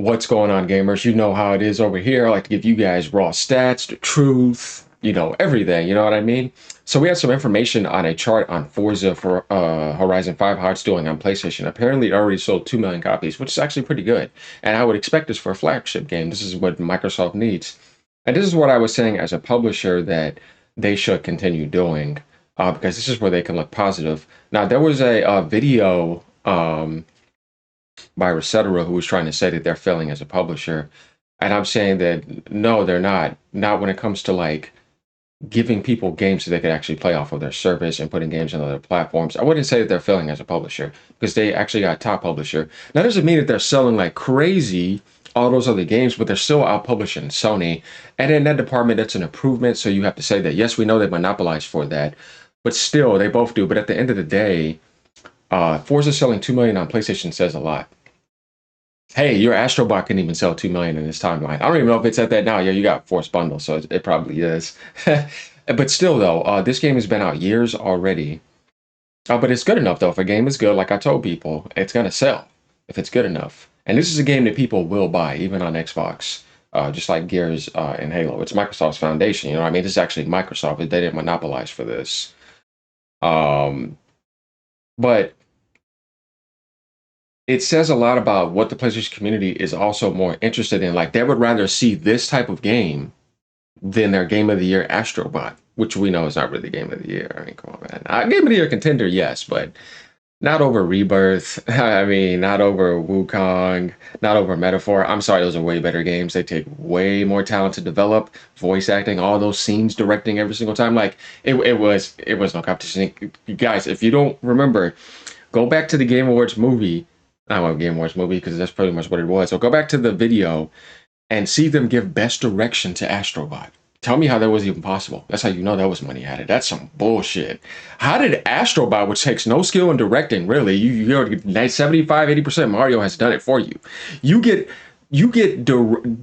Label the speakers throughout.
Speaker 1: What's going on, gamers? You know how it is over here. I like to give you guys raw stats, the truth, everything. You know what I mean? So we had some information on a chart on Forza for Horizon 5, how it's doing on PlayStation. Apparently, it already sold 2 million copies, which is actually pretty good. And I would expect this for a flagship game. This is what Microsoft needs. And this is what I was saying as a publisher that they should continue doing, because this is where they can look positive. Now, there was a video by Resetera who was trying to say that they're failing as a publisher. And I'm saying that no, they're not. Not when it comes to like giving people games so they could actually play off of their service and putting games on other platforms. I wouldn't say that they're failing as a publisher because they actually got top publisher. Now, that doesn't mean that they're selling like crazy all those other games, but they're still out publishing Sony. And in that department, that's an improvement. So you have to say that, yes, we know they monopolize for that, but still they both do. But at the end of the day, Forza selling 2 million on PlayStation says a lot. Hey, your Astrobot can even sell 2 million in this timeline. I don't even know if it's at that now. Yeah, you got Force Bundle, so it probably is. But still, though, this game has been out years already. But it's good enough, though. If a game is good, like I told people, it's going to sell if it's good enough. And this is a game that people will buy, even on Xbox, just like Gears and Halo. It's Microsoft's foundation. You know what I mean? This is actually Microsoft. They didn't monopolize for this. But it says a lot about what the PlayStation community is also more interested in. Like, they would rather see this type of game than their Game of the Year Astrobot, which we know is not really Game of the Year. I mean, come on, man. Game of the Year contender, yes, but not over Rebirth. I mean, not over Wukong, not over Metaphor. I'm sorry, those are way better games. They take way more talent to develop, voice acting, all those scenes, directing every single time. Like, it was no competition. You guys, if you don't remember, go back to the Game Awards movie. Not a Game Awards movie because that's pretty much what it was. So go back to the video and see them give best direction to Astrobot. Tell me how that was even possible. That's how you know that was money added. That's some bullshit. How did Astrobot, which takes no skill in directing, really, you already 75, 80% Mario has done it for you. You get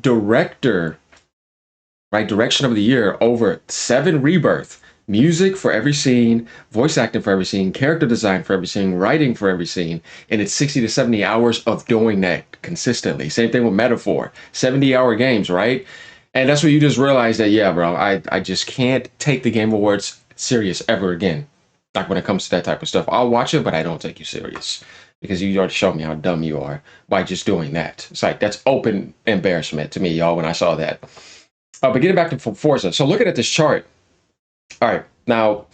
Speaker 1: director, right? Direction of the year over 7 Rebirth. Music for every scene, voice acting for every scene, character design for every scene, writing for every scene, and it's 60 to 70 hours of doing that consistently. Same thing with Metaphor, 70-hour games, right? And that's where you just realize that, yeah, bro, I just can't take the Game Awards serious ever again. Like when it comes to that type of stuff. I'll watch it, but I don't take you serious because you already showed me how dumb you are by just doing that. It's like, that's open embarrassment to me, y'all, when I saw that. But getting back to Forza. So looking at this chart, all right, now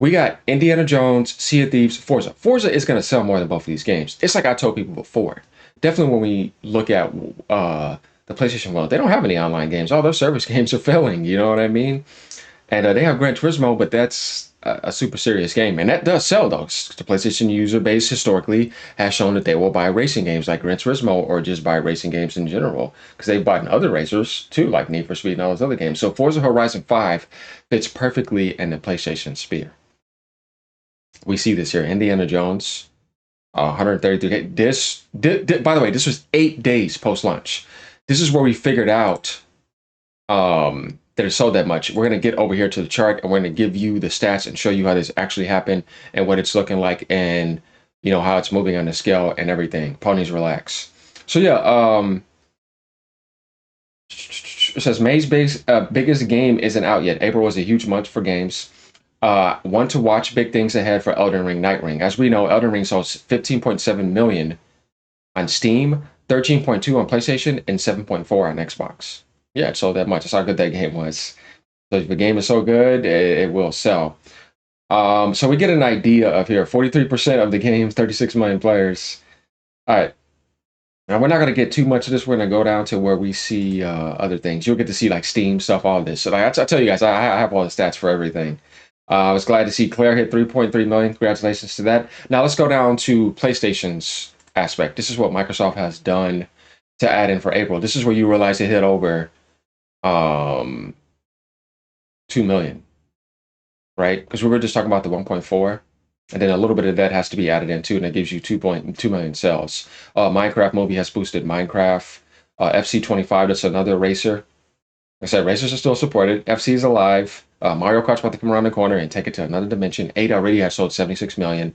Speaker 1: we got Indiana Jones, Sea of Thieves, Forza. Forza is going to sell more than both of these games. It's like I told people before. Definitely when we look at the PlayStation World, they don't have any online games. All their service games are failing, you know what I mean? And they have Gran Turismo, but that's a super serious game. And that does sell, though. The PlayStation user base historically has shown that they will buy racing games like Gran Turismo or just buy racing games in general. Because they've bought other racers, too, like Need for Speed and all those other games. So Forza Horizon 5 fits perfectly in the PlayStation sphere. We see this here. Indiana Jones, 133. By the way, this was 8 days post-launch. This is where we figured out that it sold that much. We're going to get over here to the chart and we're going to give you the stats and show you how this actually happened and what it's looking like and how it's moving on the scale and everything. Ponies relax. So yeah, it says May's biggest game isn't out yet. April was a huge month for games. Want to watch big things ahead for Elden Ring Night Ring. As we know, Elden Ring sold 15.7 million on Steam, 13.2 on PlayStation, and 7.4 on Xbox. Yeah, it sold that much. That's how good that game was. So if the game is so good, it will sell. So we get an idea of here. 43% of the game's 36 million players. All right. Now, we're not going to get too much of this. We're going to go down to where we see other things. You'll get to see like Steam stuff, all this. So like, I tell you guys, I have all the stats for everything. I was glad to see Claire hit 3.3 million. Congratulations to that. Now let's go down to PlayStation's aspect. This is what Microsoft has done to add in for April. This is where you realize it hit over 2 million, right? Because we were just talking about the 1.4, and then a little bit of that has to be added in too, and it gives you 2.2 million sales. Minecraft movie has boosted Minecraft. FC25, that's another racer. Like I said, racers are still supported. FC is alive. Mario Kart's about to come around the corner and take it to another dimension. 8 already has sold 76 million.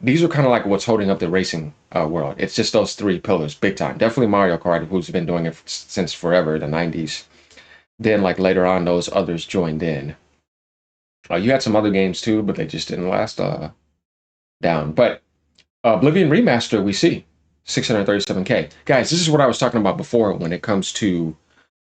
Speaker 1: These are kind of like what's holding up the racing world. It's just those three pillars, big time. Definitely Mario Kart, who's been doing it since forever, the 90s. Then, like later on, those others joined in. You had some other games too, but they just didn't last down. But Oblivion Remaster, we see 637K. Guys, this is what I was talking about before when it comes to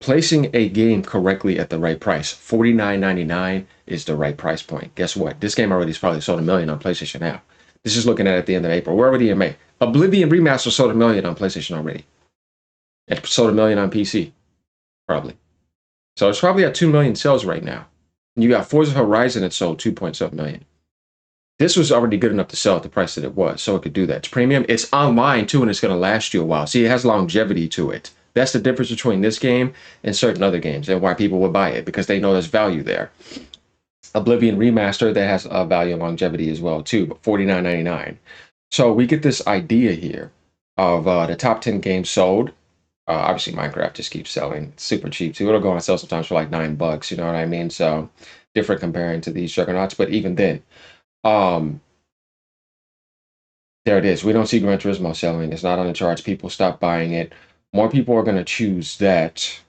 Speaker 1: placing a game correctly at the right price. $49.99 is the right price point. Guess what? This game already has probably sold 1 million on PlayStation now. This is looking at the end of April. We're already in May. Oblivion Remaster sold 1 million on PlayStation already. It sold 1 million on PC, probably. So it's probably at 2 million sales right now. And you got Forza Horizon that sold 2.7 million. This was already good enough to sell at the price that it was, so it could do that. It's premium. It's online too, and it's going to last you a while. See, it has longevity to it. That's the difference between this game and certain other games, and why people would buy it, because they know there's value there. Oblivion Remaster, that has a value and longevity as well too, but $49.99. So we get this idea here of the top 10 games sold. Obviously, Minecraft just keeps selling. It's super cheap too. It'll go on sale sometimes for like $9. You know what I mean? So different comparing to these juggernauts, but even then, um, there it is. We don't see Gran Turismo selling. It's not on the charts. People stop buying it. More people are going to choose that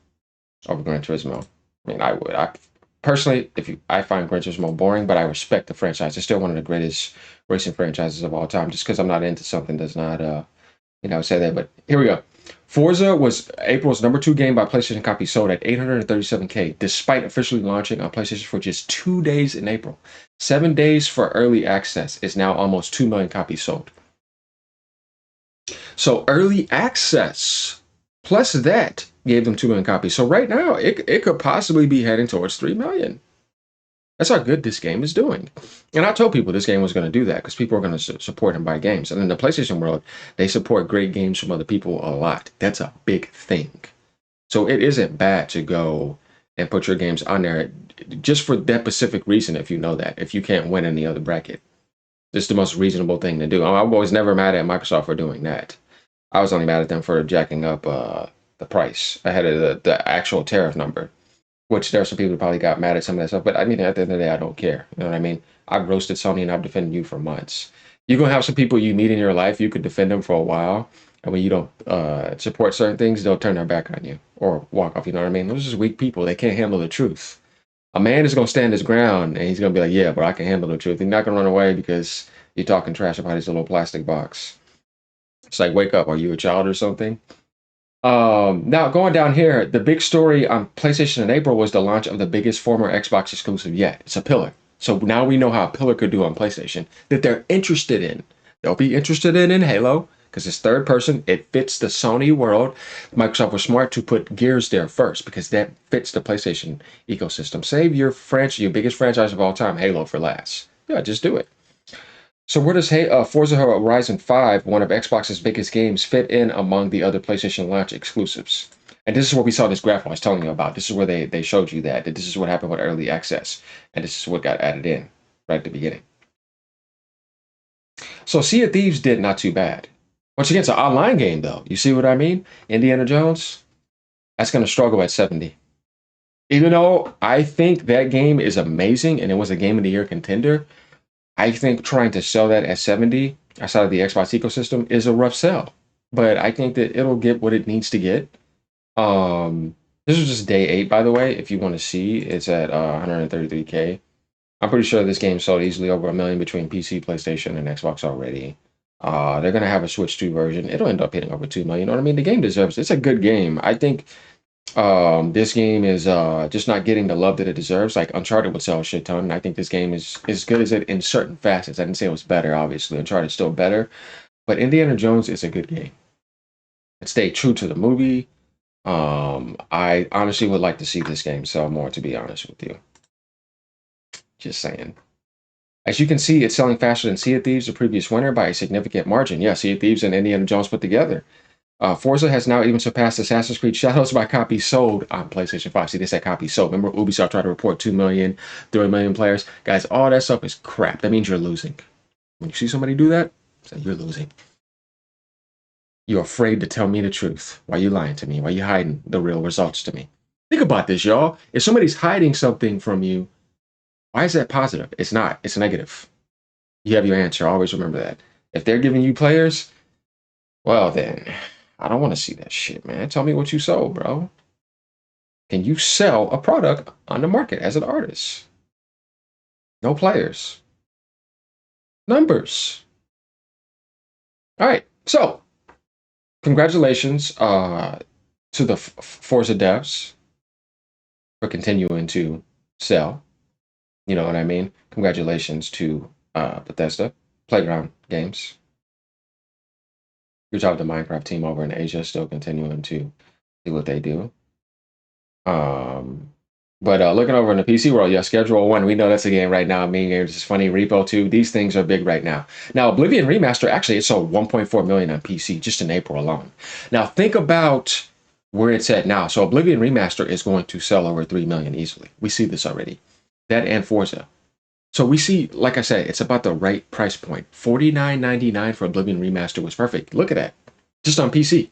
Speaker 1: over Gran Turismo. I mean, I would. I personally, I find Gran Turismo boring, but I respect the franchise. It's still one of the greatest racing franchises of all time. Just because I'm not into something does not, say that. But here we go. Forza was April's #2 game by PlayStation copy sold at 837K, despite officially launching on PlayStation for just 2 days in April. 7 days for early access is now almost 2 million copies sold. So early access plus that gave them 2 million copies. So right now it could possibly be heading towards 3 million. That's how good this game is doing. And I told people this game was going to do that because people are going to support and buy games. And in the PlayStation world, they support great games from other people a lot. That's a big thing. So it isn't bad to go and put your games on there just for that specific reason, if you know that, if you can't win any other bracket. It's the most reasonable thing to do. I was never mad at Microsoft for doing that. I was only mad at them for jacking up the price ahead of the actual tariff number, which there are some people who probably got mad at some of that stuff. But I mean, at the end of the day, I don't care. You know what I mean? I've roasted Sony and I've defended you for months. You're going to have some people you meet in your life, you could defend them for a while. And when you don't support certain things, they'll turn their back on you or walk off. You know what I mean? Those are just weak people. They can't handle the truth. A man is going to stand his ground and he's going to be like, yeah, but I can handle the truth. He's not going to run away because you're talking trash about his little plastic box. It's like, wake up. Are you a child or something? Now, going down here, the big story on PlayStation in April was the launch of the biggest former Xbox exclusive yet. It's a pillar. So now we know how a pillar could do on PlayStation that they're interested in. They'll be interested in Halo because it's third person. It fits the Sony world. Microsoft was smart to put Gears there first because that fits the PlayStation ecosystem. Save your biggest franchise of all time, Halo, for last. Yeah, just do it. So where does Forza Horizon 5, one of Xbox's biggest games, fit in among the other PlayStation launch exclusives? And this is where we saw this graph I was telling you about. This is where they showed you that this is what happened with early access. And this is what got added in right at the beginning. So Sea of Thieves did not too bad. Once again, it's an online game, though. You see what I mean? Indiana Jones, that's going to struggle at 70. Even though I think that game is amazing and it was a Game of the Year contender, I think trying to sell that at 70 outside of the Xbox ecosystem is a rough sell. But I think that it'll get what it needs to get. This is just day 8, by the way. If you want to see, it's at 133K. I'm pretty sure this game sold easily over 1 million between PC, PlayStation, and Xbox already. They're gonna have a Switch 2 version. It'll end up hitting over 2 million. You know what I mean? The game deserves it. It's a good game. I think this game is just not getting the love that it deserves. Like Uncharted would sell a shit ton, and I think this game is as good as it in certain facets. I didn't say it was better, obviously. Uncharted is still better, but Indiana Jones is a good game. It stayed true to the movie. I honestly would like to see this game sell more, to be honest with you. Just saying. As you can see, it's selling faster than Sea of Thieves, the previous winner, by a significant margin. Yeah, Sea of Thieves and Indiana Jones put together. Forza has now even surpassed Assassin's Creed Shadows by copies sold on PlayStation 5. See, they said copies sold. Remember Ubisoft tried to report 2 million, 3 million players? Guys, all that stuff is crap. That means you're losing. When you see somebody do that, say you're losing. You're afraid to tell me the truth. Why are you lying to me? Why are you hiding the real results to me? Think about this, y'all. If somebody's hiding something from you, why is that positive? It's not. It's negative. You have your answer. Always remember that. If they're giving you players, well then, I don't want to see that shit, man. Tell me what you sold, bro. Can you sell a product on the market as an artist? No players. Numbers. All right. So, congratulations to the Forza devs for continuing to sell. You know what I mean? Congratulations to Bethesda, Playground Games. Good job to the Minecraft team over in Asia, still continuing to do what they do. But looking over in the PC world, yeah, Schedule 1, we know that's a game right now. Mean Games is funny. Repo 2, these things are big right now. Now, Oblivion Remaster, actually, it sold 1.4 million on PC just in April alone. Now, think about where it's at now. So Oblivion Remaster is going to sell over 3 million easily. We see this already. That and Forza. So we see, like I said, it's about the right price point. $49.99 for Oblivion Remaster was perfect. Look at that. Just on PC.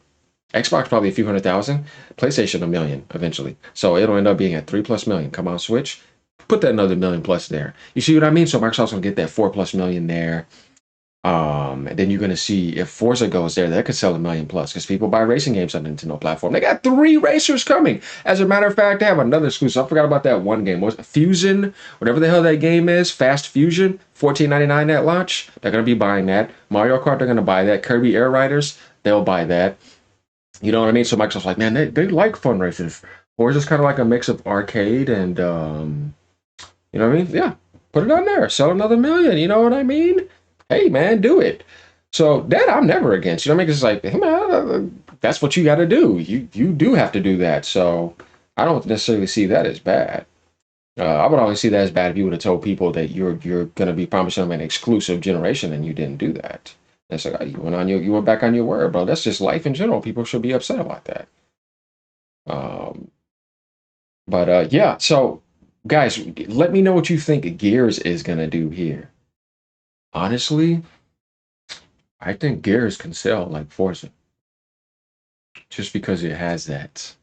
Speaker 1: Xbox probably a few hundred thousand. PlayStation $1 million eventually. So it'll end up being at 3+ million. Come on, Switch. Put that another $1 million plus there. You see what I mean? So Microsoft's gonna get that 4+ million there. And then you're gonna see if Forza goes there, that could sell $1 million plus because people buy racing games on the Nintendo platform. They got 3 racers coming. As a matter of fact, they have another exclusive. I forgot about that one game. What was it? Fusion, whatever the hell that game is, Fast Fusion, $14.99 at launch. They're gonna be buying that. Mario Kart, they're gonna buy that. Kirby Air Riders, they'll buy that. You know what I mean? So Microsoft's like, man, they like fun races. Or it's just kind of like a mix of arcade and, you know what I mean? Yeah, put it on there. Sell another $1 million. You know what I mean? Hey, man, do it. So that I'm never against. You know what I mean? It's like, hey, man, that's what you got to do. You do have to do that. So I don't necessarily see that as bad. I would only see that as bad if you would have told people that you're going to be promising them an exclusive generation and you didn't do that. It's like you went back on your word, bro. That's just life in general. People should be upset about that. Um, but yeah, so guys, let me know what you think Gears is gonna do here. Honestly, I think Gears can sell like Forza, just because it has that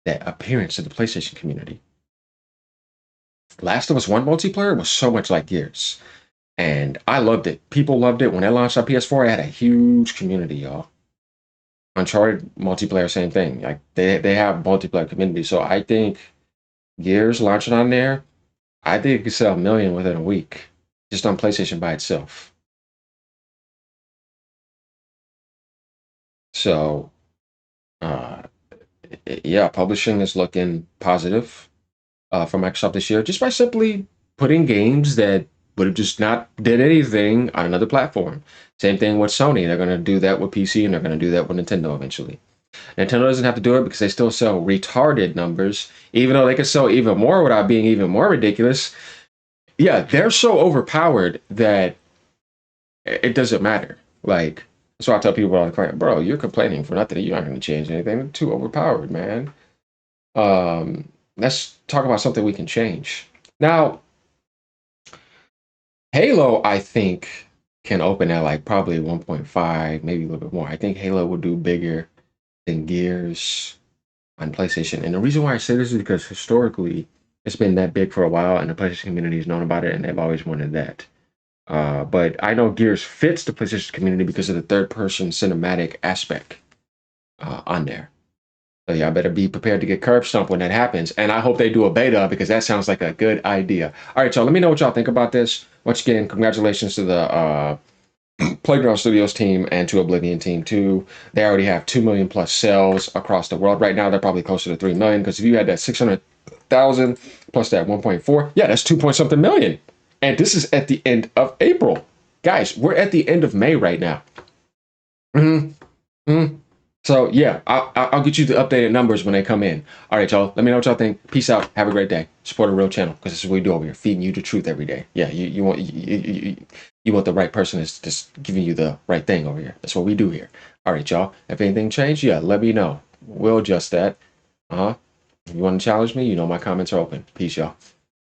Speaker 1: appearance to the PlayStation community. Last of Us 1 multiplayer was so much like Gears, and I loved it. People loved it when it launched on PS4. It had a huge community, y'all. Uncharted multiplayer, same thing. Like they have multiplayer community. So I think Gears launching on there, I think it could sell 1 million within a week, just on PlayStation by itself. So uh yeah, publishing is looking positive for Microsoft this year, just by simply putting games that would have just not did anything on another platform. Same thing with Sony. They're gonna do that with PC and they're gonna do that with Nintendo eventually. Nintendo doesn't have to do it because they still sell retarded numbers, even though they could sell even more without being even more ridiculous. Yeah, they're so overpowered that it doesn't matter. Like, so I tell people all the time, bro, you're complaining for nothing. You're not going to change anything. They're too overpowered, man. Let's talk about something we can change. Now, Halo, I think, can open at like probably 1.5, maybe a little bit more. I think Halo will do bigger than Gears on PlayStation. And the reason why I say this is because historically, it's been that big for a while, and the PlayStation community has known about it, and they've always wanted that. But I know Gears fits the PlayStation community because of the third-person cinematic aspect on there. So yeah, I better be prepared to get curb stomped when that happens. And I hope they do a beta because that sounds like a good idea. All right, y'all, let me know what y'all think about this. Once again, congratulations to the Playground Studios team and to Oblivion team too. They already have 2 million plus sales across the world. Right now, they're probably closer to 3 million because if you had that 600,000 plus that 1.4, yeah, that's 2 point something million. And this is at the end of April. Guys, we're at the end of May right now. So yeah, I'll get you the updated numbers when they come in. All right, y'all. Let me know what y'all think. Peace out. Have a great day. Support a real channel because this is what we do over here, feeding you the truth every day. Yeah, you want the right person that's just giving you the right thing over here. That's what we do here. All right, y'all. If anything changed, yeah, let me know. We'll adjust that. If you want to challenge me, you know my comments are open. Peace, y'all.